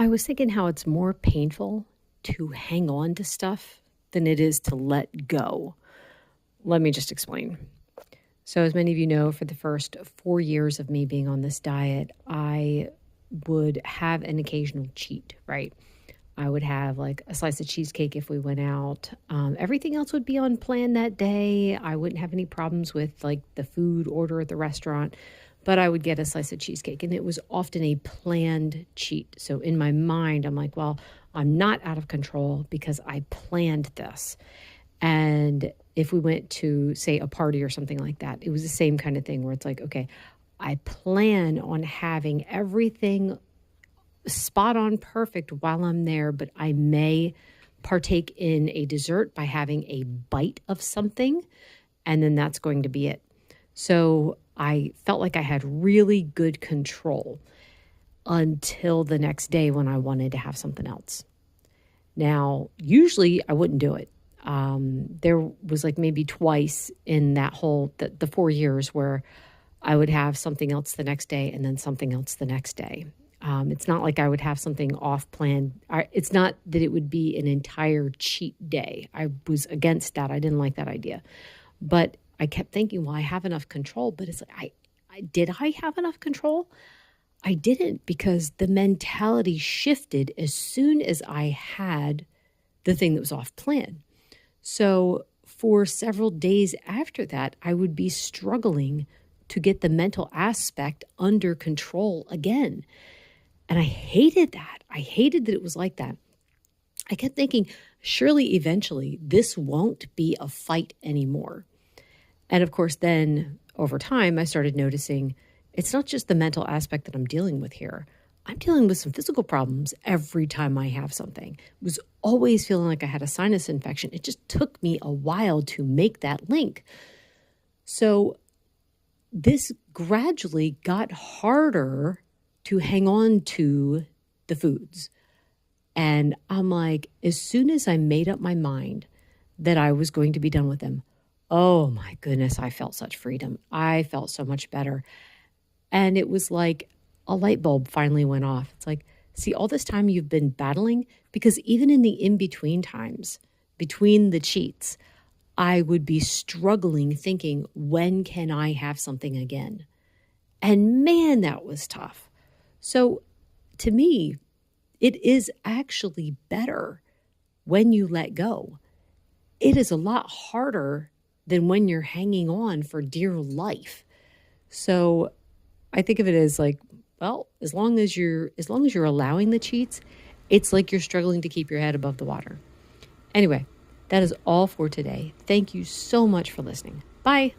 I was thinking how it's more painful to hang on to stuff than it is to let go. Let me just explain. So, as many of you know, for the first 4 years of me being on this diet, I would have an occasional cheat, right? I would have like a slice of cheesecake if we went out. Everything else would be on plan that day. I wouldn't have any problems with like the food order at the restaurant, but I would get a slice of cheesecake and it was often a planned cheat. So in my mind, I'm like, well, I'm not out of control because I planned this. And if we went to, say, a party or something like that, it was the same kind of thing where it's like, okay, I plan on having everything spot on perfect while I'm there, but I may partake in a dessert by having a bite of something, and then that's going to be it. So I felt like I had really good control until the next day when I wanted to have something else. Now, usually I wouldn't do it. There was like maybe twice in that whole, the 4 years where I would have something else the next day and then something else the next day. It's not like I would have something off plan. It's not that it would be an entire cheat day. I was against that. I didn't like that idea. But I kept thinking, well, I have enough control. But it's like, did I have enough control? I didn't, because the mentality shifted as soon as I had the thing that was off plan. So for several days after that, I would be struggling to get the mental aspect under control again. And I hated that. I hated that it was like that. I kept thinking, surely eventually this won't be a fight anymore. And of course, then over time, I started noticing it's not just the mental aspect that I'm dealing with here. I'm dealing with some physical problems every time I have something. It was always feeling like I had a sinus infection. It just took me a while to make that link. So this gradually got harder to hang on to the foods. And I'm like, as soon as I made up my mind that I was going to be done with them, oh my goodness, I felt such freedom. I felt so much better. And it was like a light bulb finally went off. It's like, see, all this time you've been battling, because even in the in-between times, between the cheats, I would be struggling thinking, when can I have something again? And man, that was tough. So to me, it is actually better when you let go. It is a lot harder than when you're hanging on for dear life. So I think of it as like, well, as long as you're allowing the cheats, it's like you're struggling to keep your head above the water. Anyway, that is all for today. Thank you so much for listening. Bye.